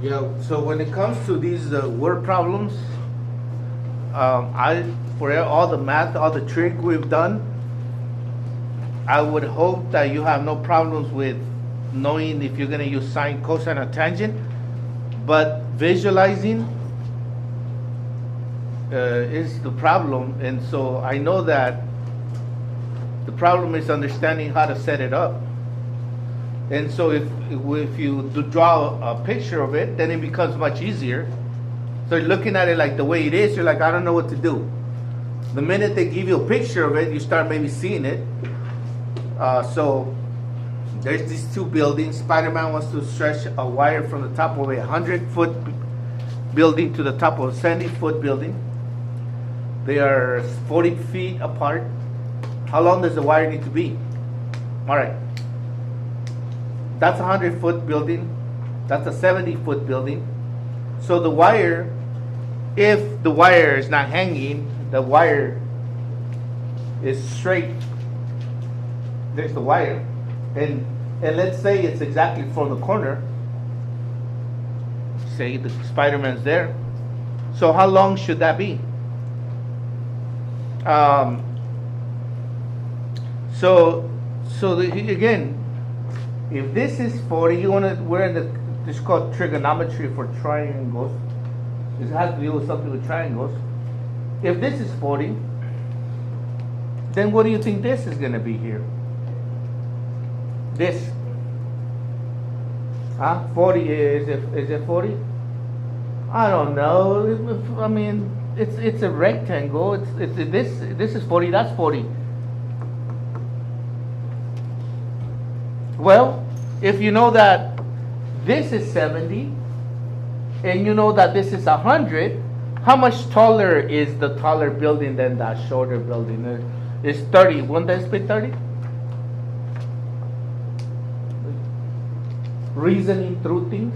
Yeah, so when it comes to these word problems, for all the math, all the trig we've done, I would hope that you have no problems with knowing if you're going to use sine, cosine, or tangent, but visualizing is the problem. And so I know that the problem is understanding how to set it up. And so if you do draw a picture of it, then it becomes much easier. So you're looking at it like the way it is, you're like, I don't know what to do. The minute they give you a picture of it, you start maybe seeing it. So there's these two buildings. Spider-Man wants to stretch a wire from the top of a 100-foot building to the top of a 70-foot building. They are 40 feet apart. How long does the wire need to be? All right. That's a 100-foot building. That's a 70-foot building. So the wire, if the wire is not hanging, the wire is straight. There's the wire. And let's say it's exactly from the corner. Say the Spider-Man's there. So how long should that be? Again, if this is 40, we're in this is called trigonometry for triangles. This has to do with something with triangles. If this is 40, then what do you think this is going to be here? This. 40 is it 40? I don't know. I mean, it's a rectangle. This is 40. That's 40. Well, if you know that this is 70, and you know that this is 100, how much taller is the taller building than that shorter building? It's 30. Wouldn't that be 30? Reasoning through things.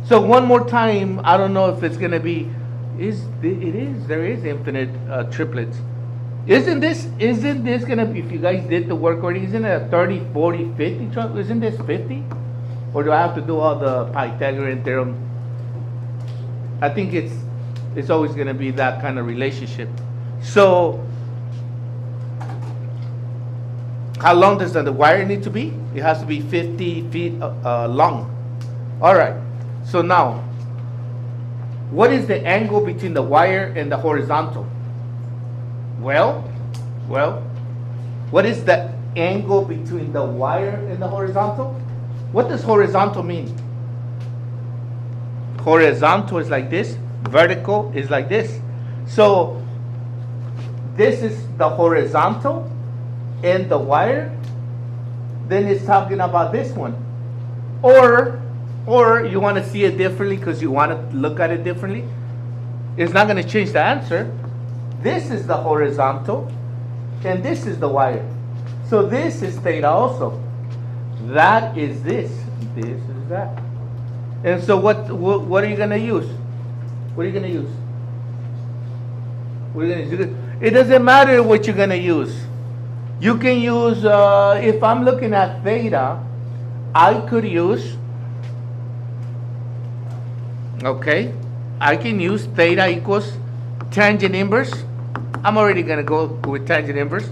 So one more time, I don't know if it's going to be, there is infinite triplets. Isn't this going to be, if you guys did the work already, isn't it a 30, 40, 50? Isn't this 50? Or do I have to do all the Pythagorean theorem? I think it's always going to be that kind of relationship. So how long does the wire need to be? It has to be 50 feet long. All right. So now, what is the angle between the wire and the horizontal? Well, what is the angle between the wire and the horizontal? What does horizontal mean? Horizontal is like this. Vertical is like this. So this is the horizontal and the wire. Then it's talking about this one. Or you want to see it differently because you want to look at it differently. It's not going to change the answer. This is the horizontal, and this is the wire. So this is theta also. That is this. This is that. And so what are you going to use? What are you going to use? What are you going to use? It doesn't matter what you're going to use. You can use, if I'm looking at theta, I could use, okay, I can use theta equals tangent inverse. I'm already going to go with tangent inverse.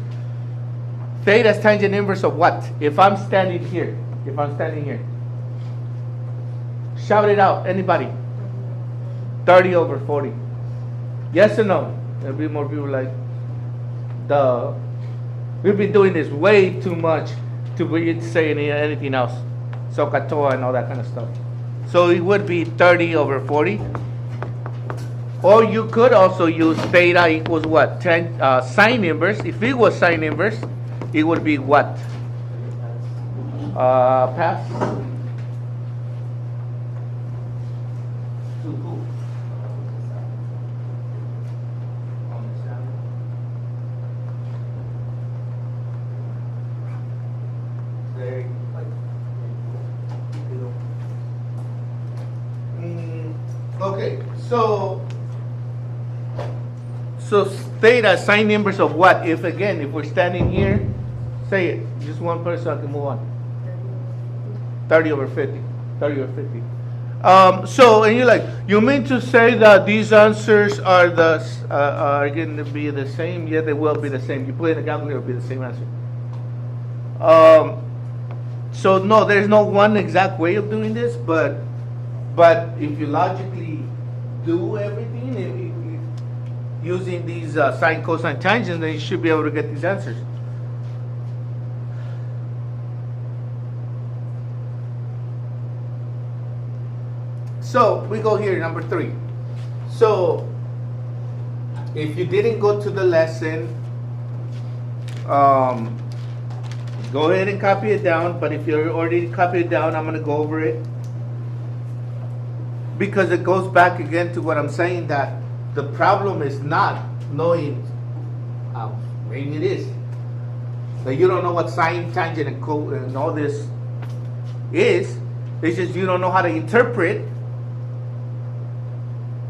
Theta is tangent inverse of what? If I'm standing here. Shout it out, anybody. 30 over 40. Yes or no? There'll be more people like, duh. We've been doing this way too much to be say anything else. Sokatoa and all that kind of stuff. So it would be 30 over 40. Or you could also use theta equals what? Sine inverse. If it was sine inverse, it would be what? Pass. Okay, so theta, sine inverse of what? If we're standing here, say it. Just one person, I can move on. 30 over 50. 30 over 50. So, and you're like, you mean to say that these answers are are going to be the same? Yeah, they will be the same. You put in the calculator, it'll be the same answer. So no, there's no one exact way of doing this, but if you logically do everything using these sine, cosine, tangents, then you should be able to get these answers. So we go here, number 3. So if you didn't go to the lesson, go ahead and copy it down. But if you already copied it down, I'm going to go over it, because it goes back again to what I'm saying, that the problem is not knowing, maybe it is, that you don't know what sine, tangent, and all this is. It's just you don't know how to interpret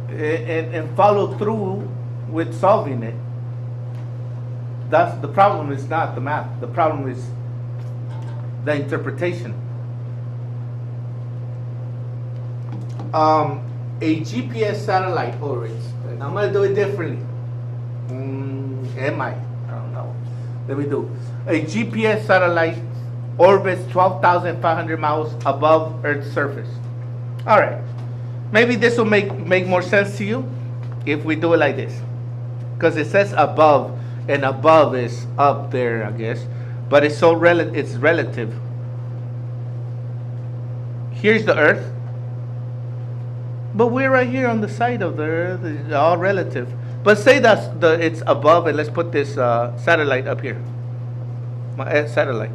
and follow through with solving it. That's the problem. Is not the math. The problem is the interpretation. A GPS satellite orbits, and I'm going to do it differently. I don't know. Let me do. A GPS satellite orbits 12,500 miles above Earth's surface. All right. Maybe this will make more sense to you if we do it like this, because it says above, and above is up there, I guess, but it's it's relative. Here's the Earth, but we're right here on the side of the Earth. It's all relative. But say it's above, and let's put this satellite up here. My satellite.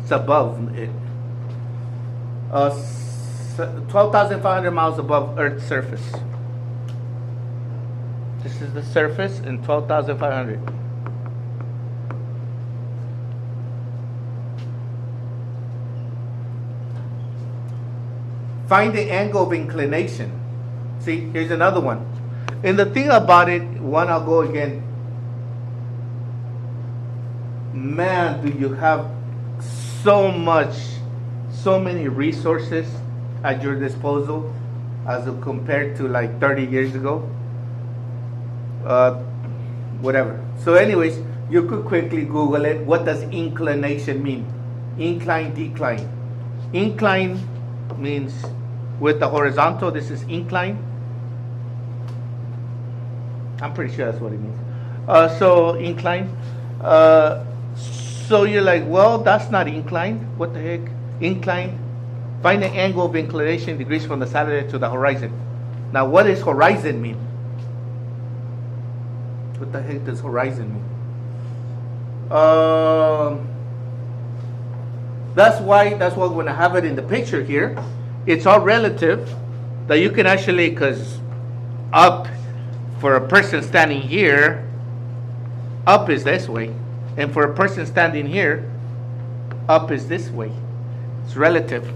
It's above it. 12,500 miles above Earth's surface. This is the surface, and 12,500. Find the angle of inclination. See, here's another one. And the thing about it, I'll go again. Man, do you have so many resources at your disposal as compared to like 30 years ago. Whatever. So anyways, you could quickly Google it. What does inclination mean? Incline, decline. Incline means with the horizontal, this is incline. I'm pretty sure that's what it means. So incline. So you're like, well, that's not incline. What the heck? Incline. Find the angle of inclination in degrees from the satellite to the horizon. Now, what does horizon mean? What the heck does horizon mean? That's why when I have it in the picture here, it's all relative. That you can actually, because up for a person standing here, up is this way, and for a person standing here, up is this way. It's relative.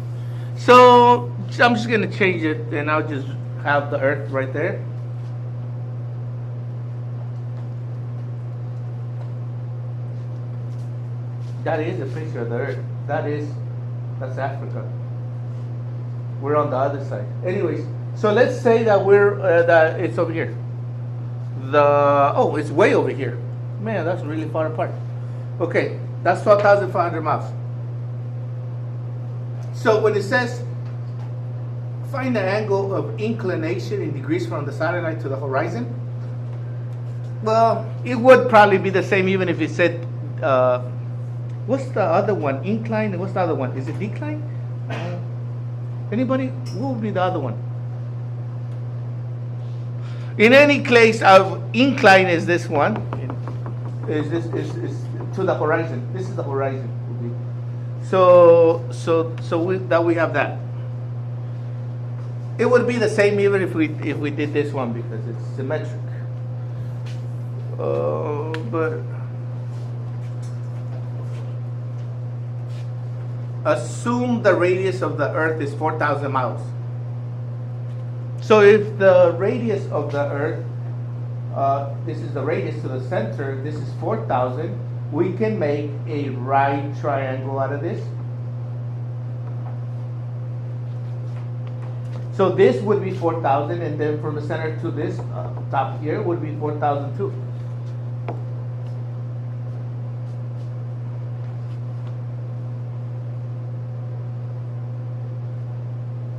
So I'm just going to change it, and I'll just have the Earth right there. That is a picture of the Earth. That's Africa. We're on the other side. Anyways, so let's say that that it's over here. It's way over here. Man, that's really far apart. Okay, that's 12,500 miles. So when it says find the angle of inclination in degrees from the satellite to the horizon, well, it would probably be the same even if it said, what's the other one? Incline, and what's the other one? Is it decline? Anybody? What would be the other one? In any case, incline is this one. Is to the horizon. This is the horizon. So we have that. It would be the same even if we did this one because it's symmetric. But assume the radius of the Earth is 4,000 miles. So if the radius of the Earth, this is the radius to the center, this is 4,000, we can make a right triangle out of this. So this would be 4,000, and then from the center to this top here would be 4,000 too.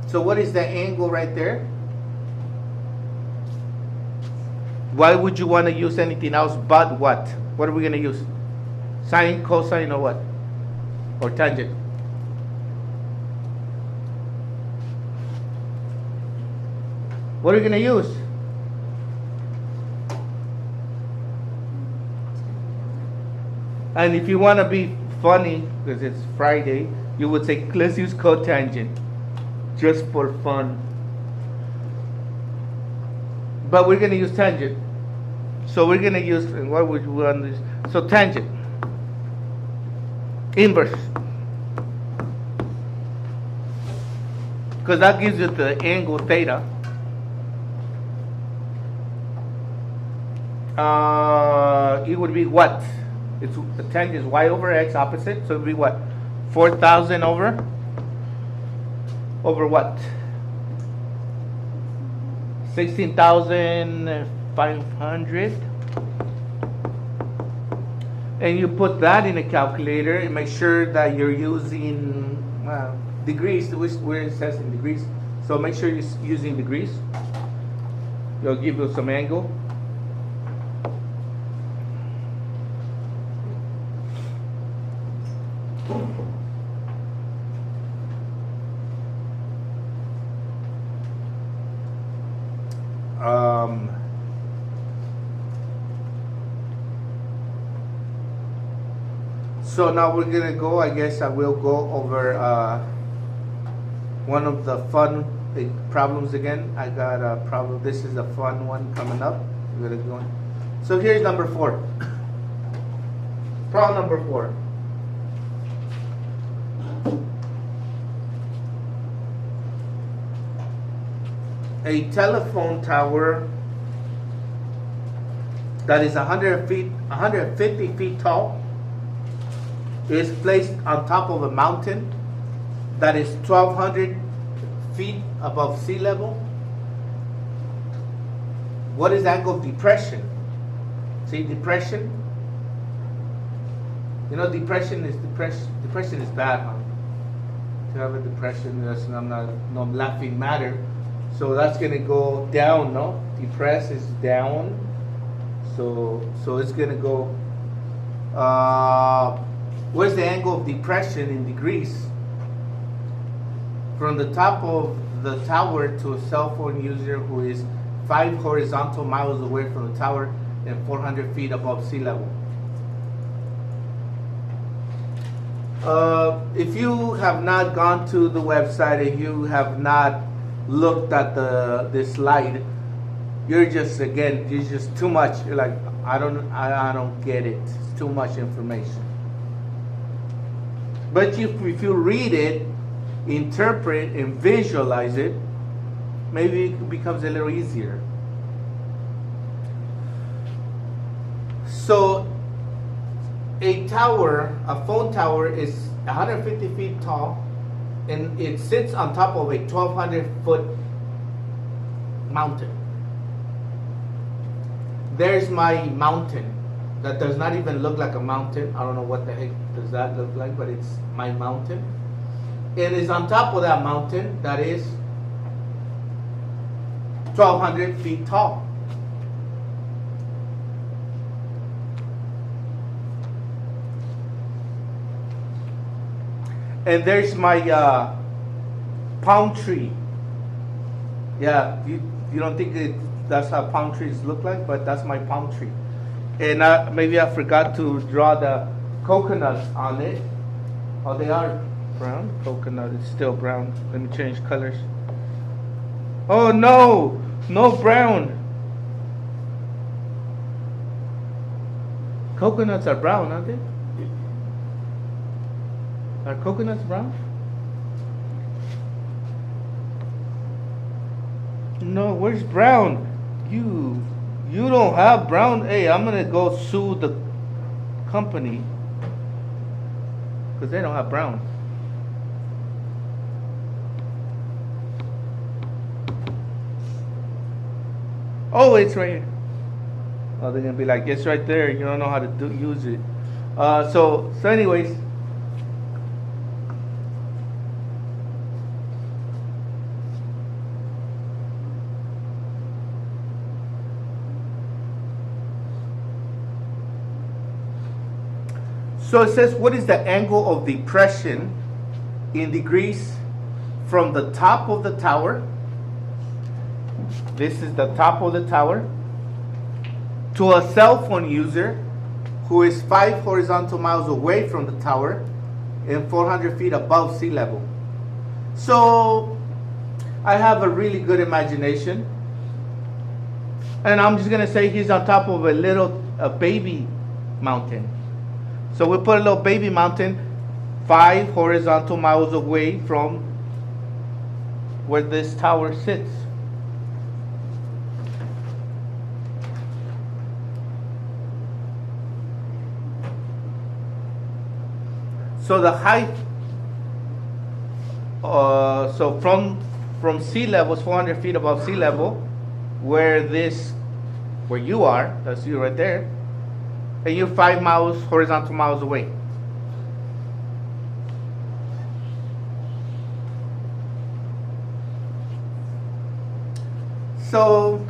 So what is the angle right there? Why would you want to use anything else but what? What are we going to use? Sine, cosine, or what? Or tangent? What are we going to use? And if you want to be funny, because it's Friday, you would say, let's use cotangent, just for fun. But we're going to use tangent. So we're going to use, and what would you want to use? So tangent. Inverse. Because that gives you the angle theta. It would be what? It's the tangent is y over x opposite, so it would be what? 4,000 over what? 16,500. And you put that in a calculator and make sure that you're using degrees, where it says in degrees. So make sure you're using degrees. It'll give you some angle. So now we're gonna go, I guess I will go over one of the fun problems again. I got a problem, this is a fun one coming up. We're gonna go. So here's number 4. Problem number 4. A telephone tower that is 150 feet tall is placed on top of a mountain that is 1,200 feet above sea level. What is the angle of depression? See, depression. You know, depression is bad, huh? To have a depression, that's no laughing matter. So that's gonna go down, no? Depress is down. So it's gonna go. Where's the angle of depression in degrees? From the top of the tower to a cell phone user who is 5 horizontal miles away from the tower and 400 feet above sea level. If you have not gone to the website and you have not looked at this slide, you're just too much. You're like, I don't get it. It's too much information. But if you read it, interpret and visualize it, maybe it becomes a little easier. So a phone tower is 150 feet tall, and it sits on top of a 1,200-foot mountain. There's my mountain that does not even look like a mountain. I don't know what the heck does that look like, but it's my mountain. It is on top of that mountain that is 1,200 feet tall. And there's my palm tree. Yeah, you don't think that's how palm trees look like, but that's my palm tree. And maybe I forgot to draw the coconuts on it. Oh, they are brown. Coconut is still brown. Let me change colors. Oh no, no brown. Coconuts are brown, aren't they? Are coconuts brown? No, where's brown? You don't have brown. Hey, I'm gonna go sue the company because they don't have brown. Oh, it's right here. Oh, they're gonna be like, it's right there. You don't know how to use it. So anyways. So it says, what is the angle of depression in degrees from the top of the tower? This is the top of the tower. To a cell phone user who is 5 horizontal miles away from the tower and 400 feet above sea level. So I have a really good imagination. And I'm just going to say he's on top of a baby mountain. So we put a little baby mountain 5 horizontal miles away from where this tower sits. So the height, so from sea level, 400 feet above sea level, where you are, that's you right there, and you're 5 miles, horizontal miles away. So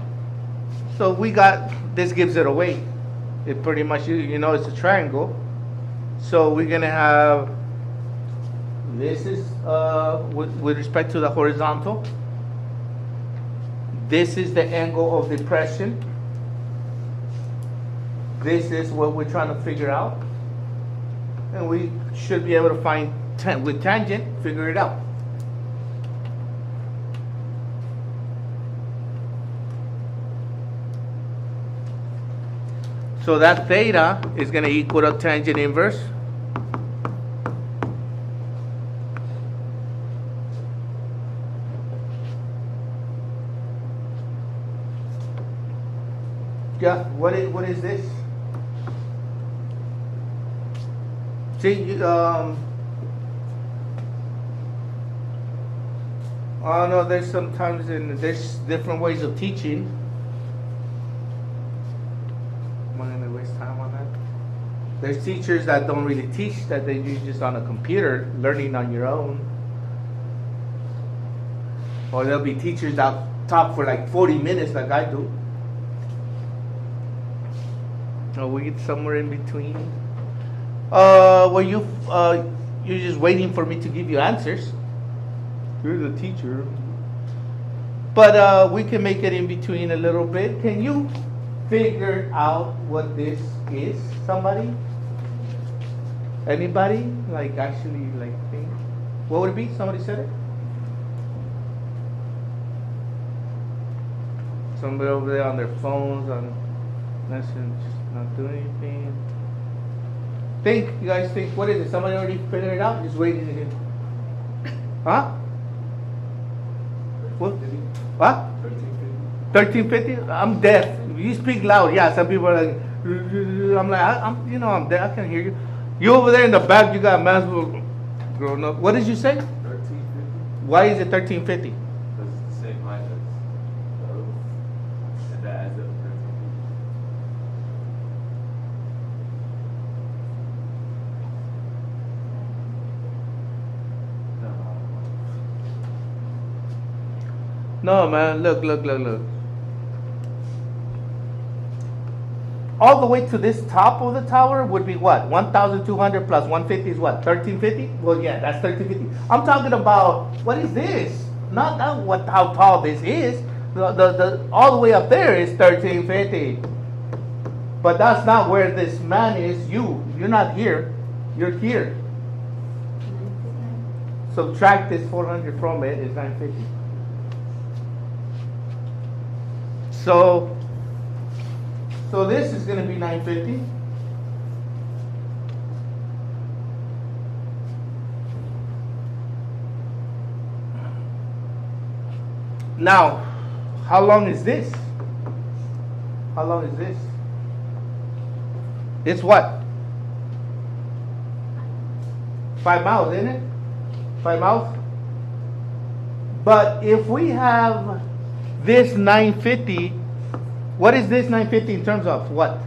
we got, this gives it away. It pretty much, you know, it's a triangle. So we're gonna have, this is with respect to the horizontal. This is the angle of depression. This is what we're trying to figure out. And we should be able to find, with tangent, figure it out. So that theta is going to equal to tangent inverse. Yeah, what is this? See, oh no, there's sometimes there's different ways of teaching. I'm not gonna waste time on that. There's teachers that don't really teach, that they do just on a computer, learning on your own. Or there'll be teachers that talk for like 40 minutes like I do. Or we get somewhere in between. Well, you're just waiting for me to give you answers. You're the teacher. But we can make it in between a little bit. Can you figure out what this is? Somebody? Anybody? Like actually like think? What would it be? Somebody said it? Somebody over there on their phones, on message, not doing anything. Think, you guys think, what is it? Somebody already figured it out? Just waiting to hear. Huh? What? What? 1350? I'm deaf. You speak loud. Yeah, some people are like, I'm like, I'm deaf. I can't hear you. You over there in the back, you got mass growing up. What did you say? 1350. Why is it 1350? Because it's the same height as the Earth. And that adds up to 1350. No, man. Look. All the way to this top of the tower would be what? 1,200 plus 150 is what? 1,350? Well, yeah, that's 1,350. I'm talking about, what is this? Not how tall this is. The all the way up there is 1,350. But that's not where this man is. You're not here. You're here. Subtract this 400 from it is 950. So this is going to be 950. Now, how long is this? How long is this? It's what? 5 miles, isn't it? 5 miles? But if we have this 950 What is this 950 in terms of what?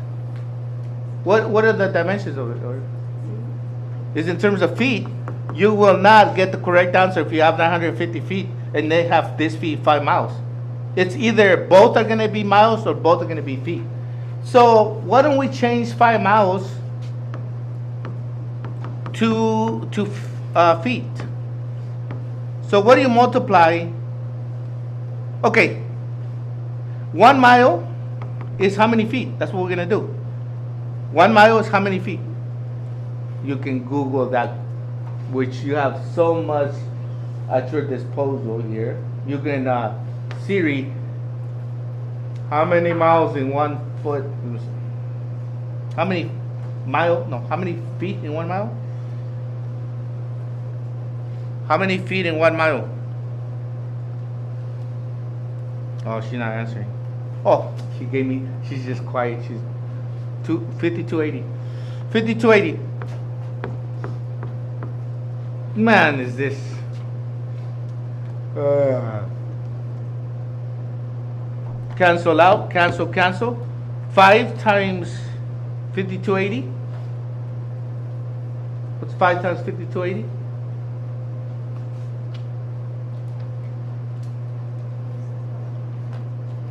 What are the dimensions of it? Or is in terms of feet. You will not get the correct answer if you have 950 feet and they have this feet 5 miles. It's either both are going to be miles or both are going to be feet. So why don't we change 5 miles to feet? So what do you multiply? Okay, 1 mile is how many feet? That's what we're going to do. 1 mile is how many feet? You can Google that, which you have so much at your disposal here. You can Siri, how many miles in 1 foot? How many how many feet in 1 mile? How many feet in 1 mile? Oh, she's not answering. Oh, she gave me, she's just quiet. She's 5280. 5280. Man, is this. Cancel out, cancel. 5 times 5280. What's 5 times 5280?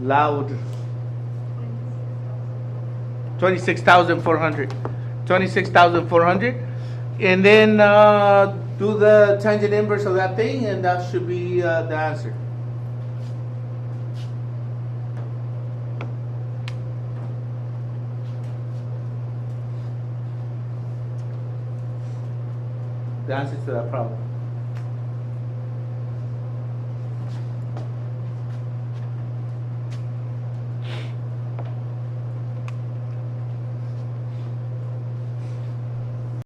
Loud. 26,400. 26,400. And then do the tangent inverse of that thing, and that should be the answer. The answer to that problem.